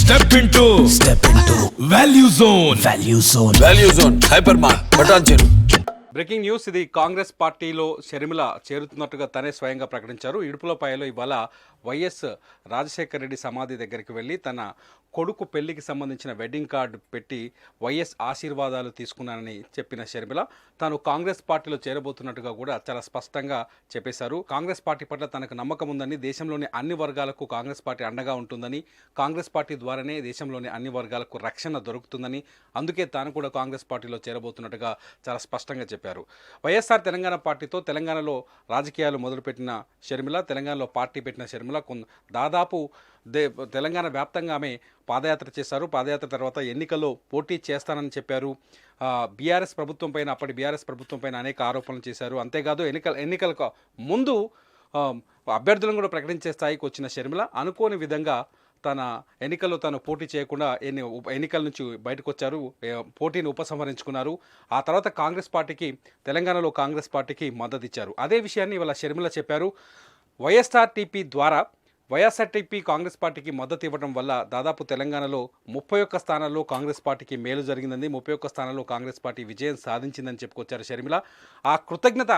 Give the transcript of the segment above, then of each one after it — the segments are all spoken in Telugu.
Step into Value Zone. Value zone hyper mart Patancheru. Breaking news. ఇది కాంగ్రెస్ పార్టీలో షర్మిల చేరుతున్నట్టుగా తనే స్వయంగా ప్రకటించారు. ఇడుపులపాయలో ఇవాళ వైఎస్ రాజశేఖర రెడ్డి సమాధి దగ్గరికి వెళ్ళి తన కొడుకు పెళ్లికి సంబంధించిన వెడ్డింగ్ కార్డు పెట్టి వైఎస్ ఆశీర్వాదాలు తీసుకున్నానని చెప్పిన షర్మిల తాను కాంగ్రెస్ పార్టీలో చేరబోతున్నట్టుగా కూడా చాలా స్పష్టంగా చెప్పేశారు. కాంగ్రెస్ పార్టీ పట్ల తనకు నమ్మకం ఉందని, దేశంలోని అన్ని వర్గాలకు కాంగ్రెస్ పార్టీ అండగా ఉంటుందని, కాంగ్రెస్ పార్టీ ద్వారానే దేశంలోని అన్ని వర్గాలకు రక్షణ దొరుకుతుందని, అందుకే తాను కూడా కాంగ్రెస్ పార్టీలో చేరబోతున్నట్టుగా చాలా స్పష్టంగా చెప్పారు. వైఎస్ఆర్ తెలంగాణ పార్టీతో తెలంగాణలో రాజకీయాలు మొదలుపెట్టిన షర్మిల, తెలంగాణలో పార్టీ పెట్టిన షర్మిల దాదాపు తెలంగాణ వ్యాప్తంగా ఆమె పాదయాత్ర చేశారు. పాదయాత్ర తర్వాత ఎన్నికల్లో పోటీ చేస్తానని చెప్పారు. బీఆర్ఎస్ ప్రభుత్వం పైన, అప్పటి బీఆర్ఎస్ ప్రభుత్వం పైన అనేక ఆరోపణలు చేశారు. అంతేకాదు ఎన్నికలకు ముందు అభ్యర్థులను కూడా ప్రకటించే స్థాయికి వచ్చిన షర్మిల అనుకోని విధంగా తన ఎన్నికల్లో తాను పోటీ చేయకుండా ఎన్నికల నుంచి బయటకు వచ్చారు. పోటీని ఉపసంహరించుకున్నారు. ఆ తర్వాత కాంగ్రెస్ పార్టీకి, తెలంగాణలో కాంగ్రెస్ పార్టీకి మద్దతు ఇచ్చారు. అదే విషయాన్ని ఇవాళ షర్మిల చెప్పారు. వైఎస్ఆర్టీపీ కాంగ్రెస్ పార్టీకి మద్దతు ఇవ్వడం వల్ల దాదాపు తెలంగాణలో 31 స్థానాల్లో కాంగ్రెస్ పార్టీకి మేలు జరిగిందని, 31 స్థానాల్లో కాంగ్రెస్ పార్టీ విజయం సాధించిందని చెప్పుకొచ్చారు షర్మిల. ఆ కృతజ్ఞత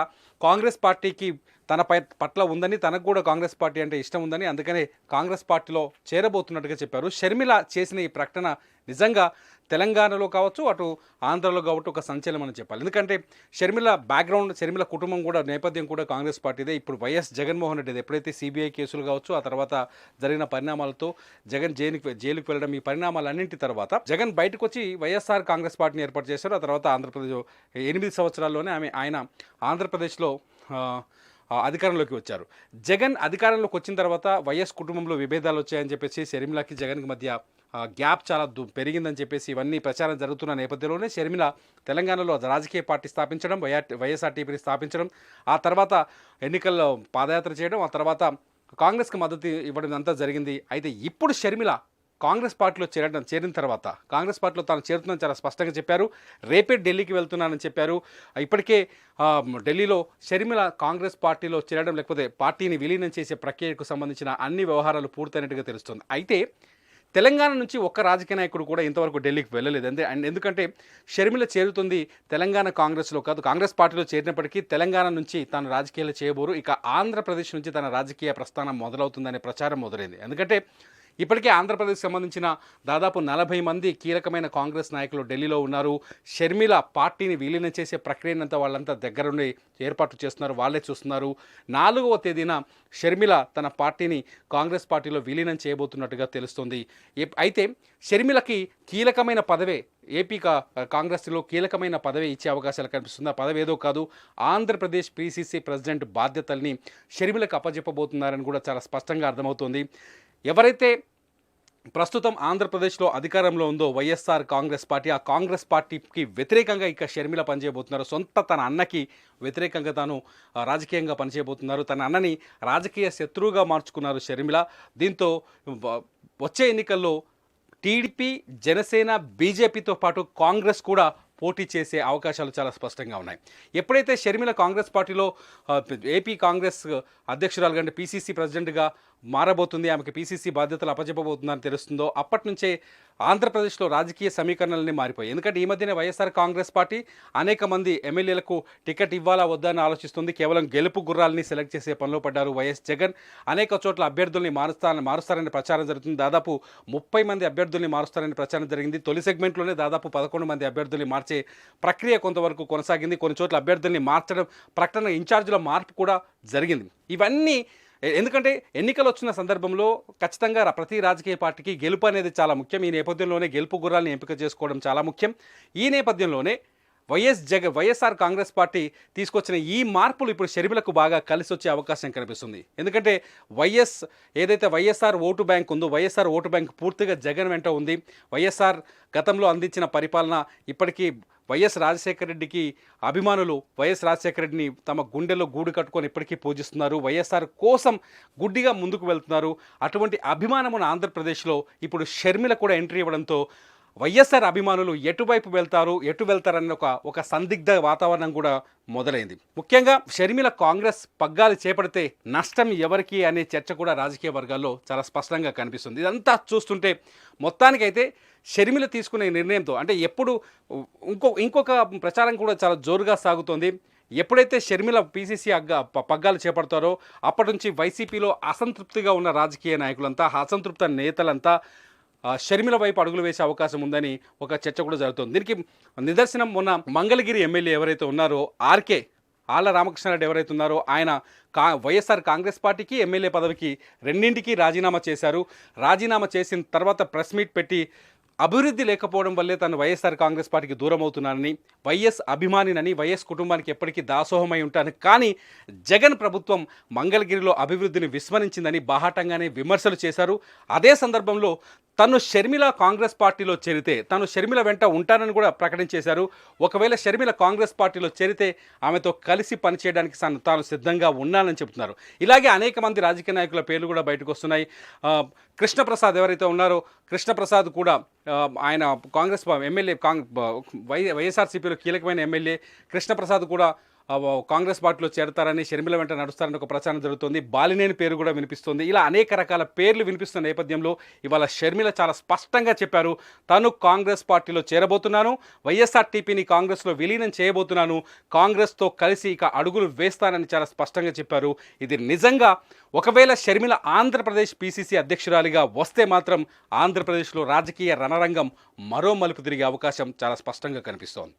కాంగ్రెస్ పార్టీకి తన పట్ల ఉందని, తనకు కూడా కాంగ్రెస్ పార్టీ అంటే ఇష్టం ఉందని, అందుకనే కాంగ్రెస్ పార్టీలో చేరబోతున్నట్టుగా చెప్పారు. షర్మిల చేసిన ఈ ప్రకటన నిజంగా తెలంగాణలో కావచ్చు, అటు ఆంధ్రలో కావచ్చు ఒక సంచలనం అని చెప్పాలి. ఎందుకంటే షర్మిల బ్యాక్గ్రౌండ్, షర్మిల కుటుంబం కూడా, నేపథ్యం కూడా కాంగ్రెస్ పార్టీదే. ఇప్పుడు వైఎస్ జగన్మోహన్ రెడ్డి ఎప్పుడైతే సిబిఐ కేసులు కావచ్చు, ఆ తర్వాత జరిగిన పరిణామాలతో జగన్ జైలుకి వెళ్ళడం, ఈ పరిణామాలన్నింటి తర్వాత జగన్ బయటకు వచ్చి వైఎస్ఆర్ కాంగ్రెస్ పార్టీని ఏర్పాటు చేశారు. ఆ తర్వాత ఆంధ్రప్రదేశ్ 8 సంవత్సరాల్లోనే ఆయన ఆంధ్రప్రదేశ్లో అధికారంలోకి వచ్చారు. జగన్ అధికారంలోకి వచ్చిన తర్వాత వైఎస్ కుటుంబంలో విభేదాలు వచ్చాయని చెప్పేసి షర్మిలకి జగన్కి మధ్య గ్యాప్ చాలా పెరిగిందని చెప్పేసి ఇవన్నీ ప్రచారం జరుగుతున్న నేపథ్యంలోనే షర్మిల తెలంగాణలో రాజకీయ పార్టీ స్థాపించడం, వైఎస్ఆర్టీపీని స్థాపించడం, ఆ తర్వాత ఎన్నికల్లో పాదయాత్ర చేయడం, ఆ తర్వాత కాంగ్రెస్కి మద్దతు ఇవ్వడం అంతా జరిగింది. అయితే ఇప్పుడు షర్మిల కాంగ్రెస్ పార్టీలో చేరిన తర్వాత కాంగ్రెస్ పార్టీలో తాను చేరుతుందని చాలా స్పష్టంగా చెప్పారు. రేపే ఢిల్లీకి వెళ్తున్నానని చెప్పారు. ఇప్పటికే ఢిల్లీలో షర్మిల కాంగ్రెస్ పార్టీలో చేరడం, లేకపోతే పార్టీని విలీనం చేసే ప్రక్రియకు సంబంధించిన అన్ని వ్యవహారాలు పూర్తయినట్టుగా తెలుస్తుంది. అయితే తెలంగాణ నుంచి ఒక్క రాజకీయ నాయకుడు కూడా ఇంతవరకు ఢిల్లీకి వెళ్ళలేదు. ఎందుకంటే షర్మిల చేరుతుంది తెలంగాణ కాంగ్రెస్లో కాదు, కాంగ్రెస్ పార్టీలో చేరినప్పటికీ తెలంగాణ నుంచి తాను రాజకీయాలు చేయబోరు, ఇక ఆంధ్రప్రదేశ్ నుంచి తన రాజకీయ ప్రస్థానం మొదలవుతుందనే ప్రచారం మొదలైంది. ఎందుకంటే ఇప్పటికే ఆంధ్రప్రదేశ్కి సంబంధించిన దాదాపు 40 మంది కీలకమైన కాంగ్రెస్ నాయకులు ఢిల్లీలో ఉన్నారు. షర్మిల పార్టీని విలీనం చేసే ప్రక్రియనంతా వాళ్ళంతా దగ్గరుండి ఏర్పాటు చేస్తున్నారు, వాళ్ళే చూస్తున్నారు. 4వ తేదీన షర్మిల తన పార్టీని కాంగ్రెస్ పార్టీలో విలీనం చేయబోతున్నట్టుగా తెలుస్తుంది. అయితే షర్మిలకి కీలకమైన పదవే, ఏపీ కాంగ్రెస్లో కీలకమైన పదవి ఇచ్చే అవకాశాలు కనిపిస్తుంది. ఆ పదవి ఏదో కాదు, ఆంధ్రప్రదేశ్ పిసిసి ప్రెసిడెంట్ బాధ్యతల్ని షర్మిలకు అప్పజెప్పబోతున్నారని కూడా చాలా స్పష్టంగా అర్థమవుతోంది. ఎవరైతే ప్రస్తుతం ఆంధ్రప్రదేశ్లో అధికారంలో ఉందో వైఎస్ఆర్ కాంగ్రెస్ పార్టీ, ఆ కాంగ్రెస్ పార్టీకి వ్యతిరేకంగా ఇక షర్మిల పనిచేయబోతున్నారు. తన అన్నకి వ్యతిరేకంగా తాను రాజకీయంగా పనిచేయబోతున్నారు. తన అన్నని రాజకీయ శత్రువుగా మార్చుకున్నారు షర్మిల. దీంతో వచ్చే ఎన్నికల్లో టీడీపీ, జనసేన, బీజేపీతో పాటు కాంగ్రెస్ కూడా పోటీ చేసే అవకాశాలు చాలా స్పష్టంగా ఉన్నాయి. ఎప్పుడైతే షర్మిల కాంగ్రెస్ పార్టీలో ఏపీ కాంగ్రెస్ అధ్యక్షురాలుగా అంటే పీసీసీ ప్రెసిడెంట్గా మారబోతుంది, ఆమెకి పీసీసీ బాధ్యతలు అప్పచెప్పబోతుందని తెలుస్తుందో అప్పటి నుంచే ఆంధ్రప్రదేశ్లో రాజకీయ సమీకరణలన్నీ మారిపోయాయి. ఎందుకంటే ఈ మధ్యనే వైఎస్ఆర్ కాంగ్రెస్ పార్టీ అనేక మంది ఎమ్మెల్యేలకు టికెట్ ఇవ్వాలా వద్దా అని ఆలోచిస్తుంది. కేవలం గెలుపు గుర్రాలని సెలెక్ట్ చేసే పనిలో పడ్డారు వైఎస్ జగన్. అనేక చోట్ల అభ్యర్థుల్ని మారుస్తారని ప్రచారం జరుగుతుంది. దాదాపు 30 మంది అభ్యర్థుల్ని మారుస్తారని ప్రచారం జరిగింది. తొలి సెగ్మెంట్లోనే దాదాపు 11 మంది అభ్యర్థుల్ని మార్చే ప్రక్రియ కొంతవరకు కొనసాగింది. కొన్ని చోట్ల అభ్యర్థుల్ని మార్చడం, ప్రకటన ఇన్ఛార్జీల మార్పు కూడా జరిగింది. ఇవన్నీ ఎందుకంటే ఎన్నికలు వచ్చిన సందర్భంలో ఖచ్చితంగా ప్రతి రాజకీయ పార్టీకి గెలుపు అనేది చాలా ముఖ్యం. ఈ నేపథ్యంలోనే గెలుపు గుర్రాలను ఎంపిక చేసుకోవడం చాలా ముఖ్యం. ఈ నేపథ్యంలోనే వైఎస్ఆర్ కాంగ్రెస్ పార్టీ తీసుకొచ్చిన ఈ మార్పులు ఇప్పుడు షర్మిలకు బాగా కలిసి వచ్చే అవకాశం కనిపిస్తుంది. ఎందుకంటే ఏదైతే వైఎస్ఆర్ ఓటు బ్యాంక్ ఉందో, వైఎస్ఆర్ ఓటు బ్యాంక్ పూర్తిగా జగన్ వెంట ఉంది. వైఎస్ఆర్ గతంలో అందించిన పరిపాలన ఇప్పటికీ వైఎస్ రాజశేఖర రెడ్డికి అభిమానులు వైఎస్ రాజశేఖర రెడ్డిని తమ గుండెలో గూడు కట్టుకొని ఇప్పటికీ పూజిస్తున్నారు. వైఎస్ఆర్ కోసం గుడ్డిగా ముందుకు వెళ్తున్నారు. అటువంటి అభిమానమున్న ఆంధ్రప్రదేశ్లో ఇప్పుడు షర్మిల కూడా ఎంట్రీ ఇవ్వడంతో వైఎస్ఆర్ అభిమానులు ఎటువైపు వెళ్తారు ఎటు వెళ్తారన్న ఒక సందిగ్ధ వాతావరణం కూడా మొదలైంది. ముఖ్యంగా షర్మిల కాంగ్రెస్ పగ్గాలు చేపడితే నష్టం ఎవరికి అనే చర్చ కూడా రాజకీయ వర్గాల్లో చాలా స్పష్టంగా కనిపిస్తుంది. ఇదంతా చూస్తుంటే మొత్తానికైతే షర్మిల తీసుకునే నిర్ణయంతో అంటే ఎప్పుడు ఇంకొక ప్రచారం కూడా చాలా జోరుగా సాగుతోంది. ఎప్పుడైతే షర్మిల పీసీసీ పగ్గాలు చేపడతారో అప్పటి నుంచి వైసీపీలో అసంతృప్తిగా ఉన్న రాజకీయ నాయకులంతా అసంతృప్త నేతలంతా షర్మిల వైపు అడుగులు వేసే అవకాశం ఉందని ఒక చర్చ కూడా జరుగుతుంది. దీనికి నిదర్శనం మొన్న మంగళగిరి ఎమ్మెల్యే ఎవరైతే ఉన్నారో ఆర్కే ఆళ్ల రామకృష్ణారెడ్డి ఎవరైతే ఉన్నారో ఆయన వైఎస్ఆర్ కాంగ్రెస్ పార్టీకి ఎమ్మెల్యే పదవికి రెండింటికి రాజీనామా చేశారు. రాజీనామా చేసిన తర్వాత ప్రెస్ మీట్ పెట్టి అభివృద్ధి లేకపోవడం వల్లే తను వైఎస్ఆర్ కాంగ్రెస్ పార్టీకి దూరం అవుతున్నానని, వైఎస్ అభిమానినని, వైఎస్ కుటుంబానికి ఎప్పటికీ దాసోహమై ఉంటాను, కానీ జగన్ ప్రభుత్వం మంగళగిరిలో అభివృద్ధిని విస్మరించిందని బాహాటంగానే విమర్శలు చేశారు. అదే సందర్భంలో తను షర్మిల కాంగ్రెస్ పార్టీలో చేరితే తను షర్మిల వెంట ఉంటానని కూడా ప్రకటించేశారు. ఒకవేళ షర్మిల కాంగ్రెస్ పార్టీలో చేరితే ఆమెతో కలిసి పనిచేయడానికి తాను సిద్ధంగా ఉన్నానని చెబుతున్నారు. ఇలాగే అనేక మంది రాజకీయ నాయకుల పేర్లు కూడా బయటకు వస్తున్నాయి. కృష్ణప్రసాద్ ఎవరైతే ఉన్నారో కృష్ణప్రసాద్ కూడా ఆయన కాంగ్రెస్ ఎమ్మెల్యే వైఎస్ఆర్సీపీలో కీలకమైన ఎమ్మెల్యే కృష్ణప్రసాద్ కూడా కాంగ్రెస్ పార్టీలో చేరతారని షర్మిల వెంట నడుస్తారని ఒక ప్రచారం జరుగుతుంది. బాలినేని పేరు కూడా వినిపిస్తుంది. ఇలా అనేక రకాల పేర్లు వినిపిస్తున్న నేపథ్యంలో ఇవాళ షర్మిల చాలా స్పష్టంగా చెప్పారు, తాను కాంగ్రెస్ పార్టీలో చేరబోతున్నాను, వైఎస్ఆర్టీపీని కాంగ్రెస్లో విలీనం చేయబోతున్నాను, కాంగ్రెస్తో కలిసి ఇక అడుగులు వేస్తానని చాలా స్పష్టంగా చెప్పారు. ఇది నిజంగా ఒకవేళ షర్మిల ఆంధ్రప్రదేశ్ పీసీసీ అధ్యక్షురాలిగా వస్తే మాత్రం ఆంధ్రప్రదేశ్లో రాజకీయ రణరంగం మరో మలుపు తిరిగే అవకాశం చాలా స్పష్టంగా కనిపిస్తోంది.